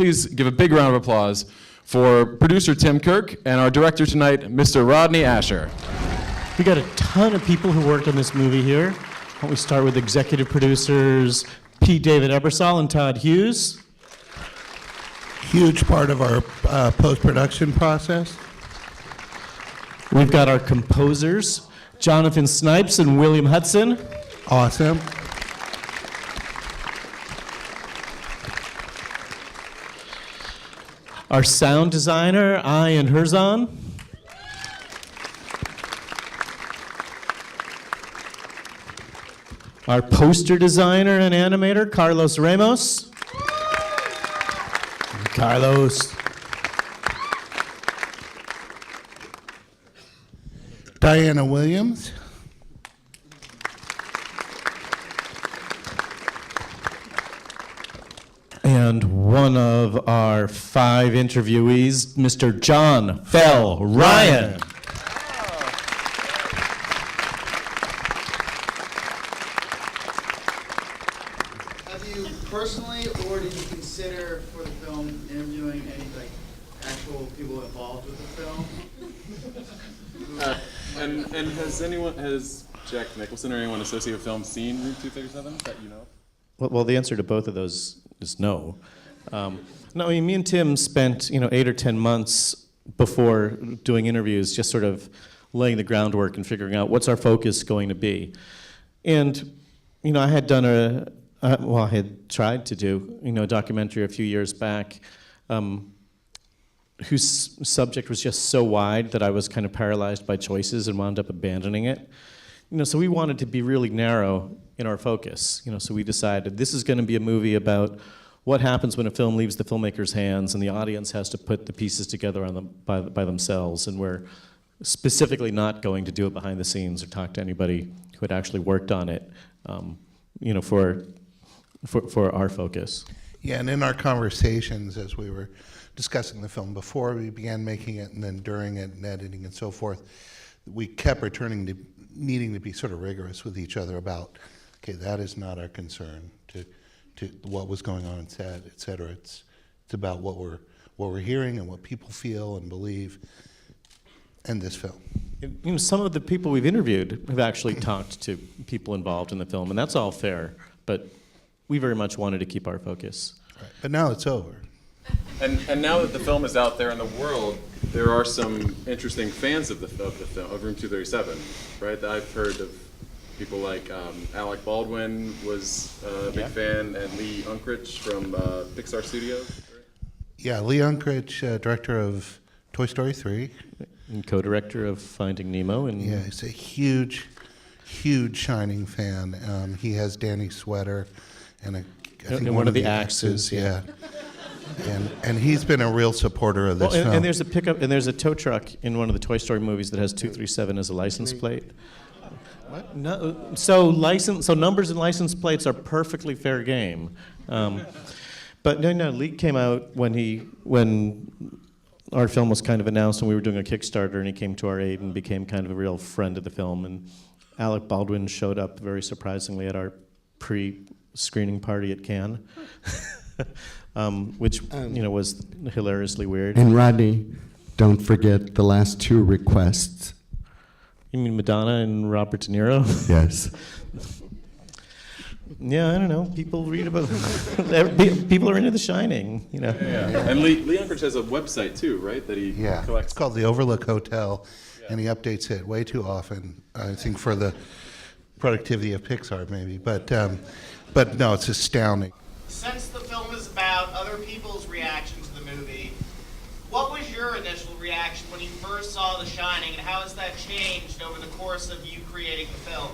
Please give a big round of applause for producer Tim Kirk and our director tonight, Mr. Rodney Ascher. We got a ton of people who worked on this movie here. Why don't we start with executive producers David Ebersole and Todd Hughes. Huge part of our post-production process. We've got our composers, Jonathan Snipes and William Hutson. Awesome. Our sound designer, Ian Hutson. Our poster designer and animator, Carlos Ramos. Carlos. Diana Williams. And one of our 5 interviewees, Mr. John Fell Ryan. Have you personally, or did you consider for the film interviewing any actual people involved with the film? And has Jack Nicholson or anyone associated with film seen Room 237 that you know? Well, the answer to both of those is no. No, I mean, me and Tim spent 8 or 10 months before doing interviews just sort of laying the groundwork and figuring out what's our focus going to be. And, I had done I had tried to do, a documentary a few years back whose subject was just so wide that I was kind of paralyzed by choices and wound up abandoning it. So we wanted to be really narrow in our focus. So we decided this is going to be a movie about what happens when a film leaves the filmmaker's hands and the audience has to put the pieces together by themselves. And we're specifically not going to do it behind the scenes or talk to anybody who had actually worked on it, for our focus. Yeah, and in our conversations as we were discussing the film before we began making it and then during it and editing and so forth, we kept returning to needing to be sort of rigorous with each other about, okay, that is not our concern to what was going on in set, et cetera. It's about what we're hearing and what people feel and believe in this film. Some of the people we've interviewed have actually talked to people involved in the film, and that's all fair, but we very much wanted to keep our focus. Right. But now it's over. And now that the film is out there in the world, there are some interesting fans of the film, of Room 237, right? I've heard of people like Alec Baldwin was a big fan, and Lee Unkrich from Pixar Studios. Right? Yeah, Lee Unkrich, director of Toy Story 3. And co-director of Finding Nemo. And yeah, he's a huge Shining fan. He has Danny's sweater and I think one of the axes. Yeah. And he's been a real supporter of this film. And there's a pickup, and there's a tow truck in one of the Toy Story movies that has 237 as a license plate. What? No, so numbers and license plates are perfectly fair game. But no, Lee came out when our film was kind of announced and we were doing a Kickstarter, and he came to our aid and became kind of a real friend of the film. And Alec Baldwin showed up very surprisingly at our pre-screening party at Cannes. Which was hilariously weird. And Rodney, don't forget the last 2 requests. You mean Madonna and Robert De Niro? Yes. Yeah, I don't know. People read about people are into The Shining, Yeah. And Lee Unkrich has a website too, right? That he collects. It's called the Overlook Hotel, and he updates it way too often. I think for the productivity of Pixar, maybe, but no, it's astounding. Since the film is about other people's reaction to the movie, what was your initial reaction when you first saw The Shining, and how has that changed over the course of you creating the film?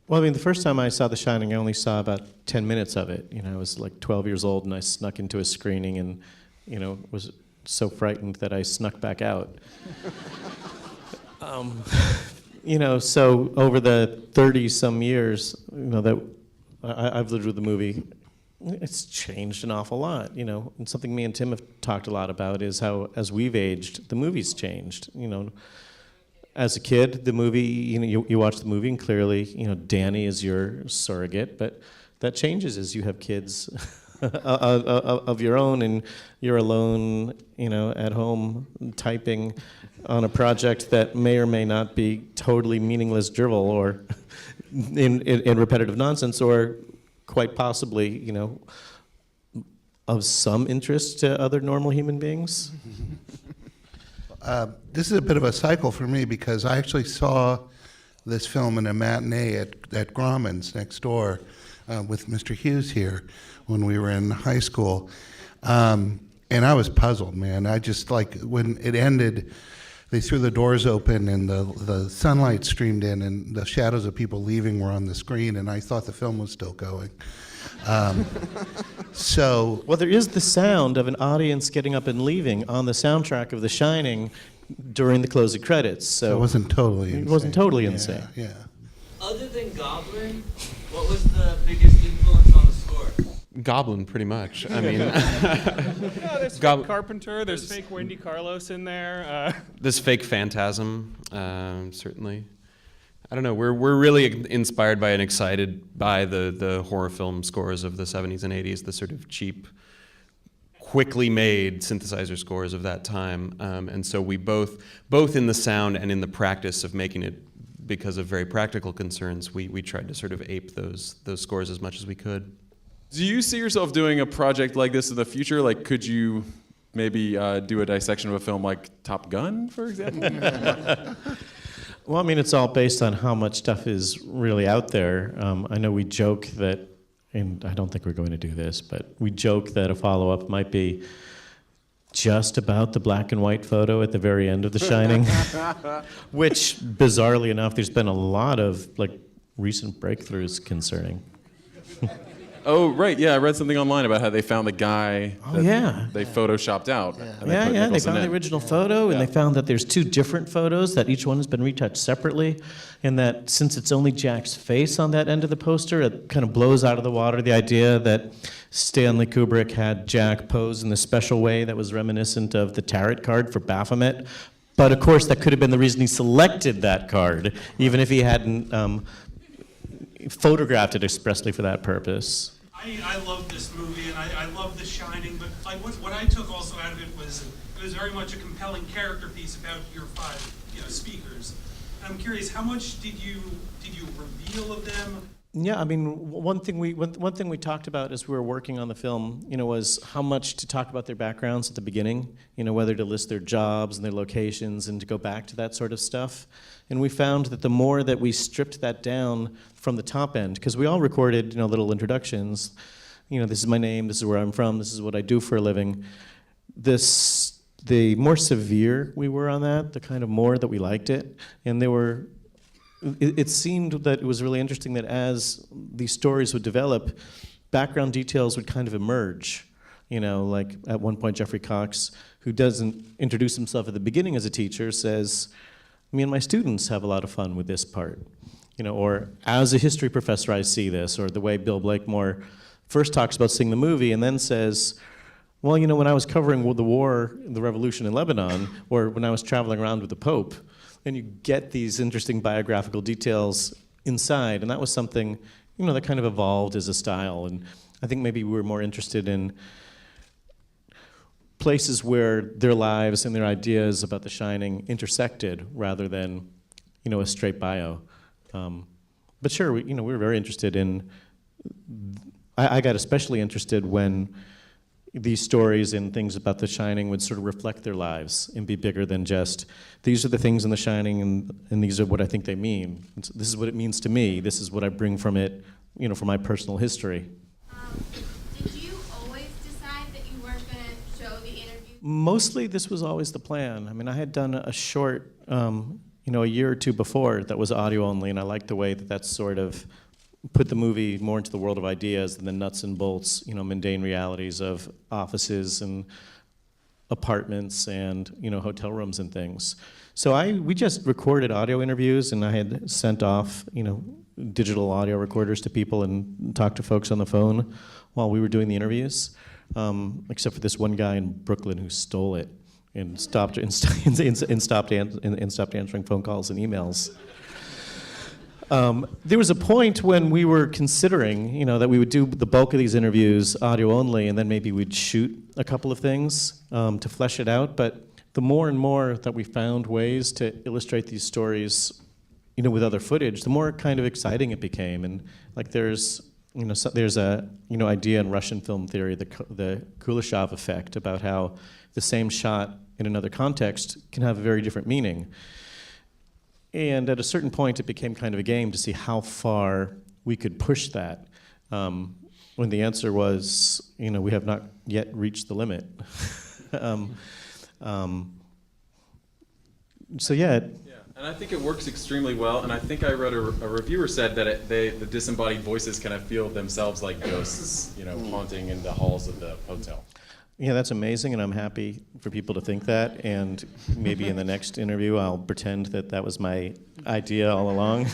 Well, I mean, the first time I saw The Shining, I only saw about 10 minutes of it. I was like 12 years old, and I snuck into a screening and, was so frightened that I snuck back out. So over the 30-some years, that I've lived with the movie, it's changed an awful lot, And something me and Tim have talked a lot about is how, as we've aged, the movie's changed, As a kid, the movie, you watch the movie and clearly, Danny is your surrogate, but that changes as you have kids. of your own, and you're alone, at home typing on a project that may or may not be totally meaningless drivel or in repetitive nonsense, or quite possibly, of some interest to other normal human beings. This is a bit of a cycle for me because I actually saw this film in a matinee at Grauman's next door with Mr. Hughes here when we were in high school. And I was puzzled, man. I just, when it ended, they threw the doors open and the sunlight streamed in and the shadows of people leaving were on the screen, and I thought the film was still going. Well, there is the sound of an audience getting up and leaving on the soundtrack of The Shining during the closing credits. So it wasn't totally insane. It wasn't totally insane. Yeah. Other than Goblin, what was the biggest influence on the score? Goblin, pretty much. I mean, there's fake Carpenter, there's fake Wendy Carlos in there. this fake Phantasm, certainly. I don't know. We're really inspired by and excited by the horror film scores of the 70s and 80s, the sort of cheap, quickly made synthesizer scores of that time. And so we both in the sound and in the practice of making it, because of very practical concerns, we tried to sort of ape those scores as much as we could. Do you see yourself doing a project like this in the future? Like, could you maybe do a dissection of a film like Top Gun, for example? Well, I mean, it's all based on how much stuff is really out there. I know we joke that, and I don't think we're going to do this, but we joke that a follow-up might be just about the black and white photo at the very end of The Shining, which, bizarrely enough, there's been a lot of recent breakthroughs concerning. Oh, right, yeah, I read something online about how they found the guy that they photoshopped out. Yeah, and they put Nicholson found the in. original photo, and they found that there's two different photos, that each one has been retouched separately, and that since it's only Jack's face on that end of the poster, it kind of blows out of the water the idea that Stanley Kubrick had Jack pose in a special way that was reminiscent of the tarot card for Baphomet. But of course, that could have been the reason he selected that card, even if he hadn't photographed it expressly for that purpose. I love this movie, and I love The Shining, but what I took also out of it was very much a compelling character piece about your five speakers. I'm curious, how much did you reveal of them? Yeah, I mean, one thing we talked about as we were working on the film, was how much to talk about their backgrounds at the beginning, whether to list their jobs and their locations and to go back to that sort of stuff. And we found that the more that we stripped that down from the top end, because we all recorded, little introductions, this is my name, this is where I'm from, this is what I do for a living. The more severe we were on that, the kind of more that we liked it. And it seemed that it was really interesting that as these stories would develop, background details would kind of emerge. Like at one point, Jeffrey Cox, who doesn't introduce himself at the beginning as a teacher, says, me and my students have a lot of fun with this part. Or as a history professor, I see this, or the way Bill Blakemore first talks about seeing the movie and then says, well, when I was covering the war, the revolution in Lebanon, or when I was traveling around with the Pope, and you get these interesting biographical details inside, and that was something, that kind of evolved as a style, and I think maybe we were more interested in places where their lives and their ideas about The Shining intersected rather than, a straight bio. But sure, we were very interested in, I got especially interested when these stories and things about The Shining would sort of reflect their lives and be bigger than just, these are the things in The Shining and these are what I think they mean. This is what it means to me. This is what I bring from it, from my personal history. Did you always decide that you weren't going to show the interview? Mostly this was always the plan. I mean, I had done a short, a year or two before that was audio only, and I liked the way that sort of put the movie more into the world of ideas than the nuts and bolts, mundane realities of offices and apartments and, hotel rooms and things. So we just recorded audio interviews, and I had sent off, digital audio recorders to people and talked to folks on the phone while we were doing the interviews, except for this one guy in Brooklyn who stole it and stopped answering phone calls and emails. There was a point when we were considering, that we would do the bulk of these interviews audio only, and then maybe we'd shoot a couple of things to flesh it out. But the more and more that we found ways to illustrate these stories, with other footage, the more kind of exciting it became. And like there's a idea in Russian film theory, the Kuleshov effect, about how the same shot in another context can have a very different meaning. And at a certain point, it became kind of a game to see how far we could push that. When the answer was, we have not yet reached the limit. So yeah. And I think it works extremely well. And I think I read a reviewer said that the disembodied voices kind of feel themselves like ghosts, haunting in the halls of the hotel. Yeah, that's amazing, and I'm happy for people to think that. And maybe in the next interview, I'll pretend that was my idea all along.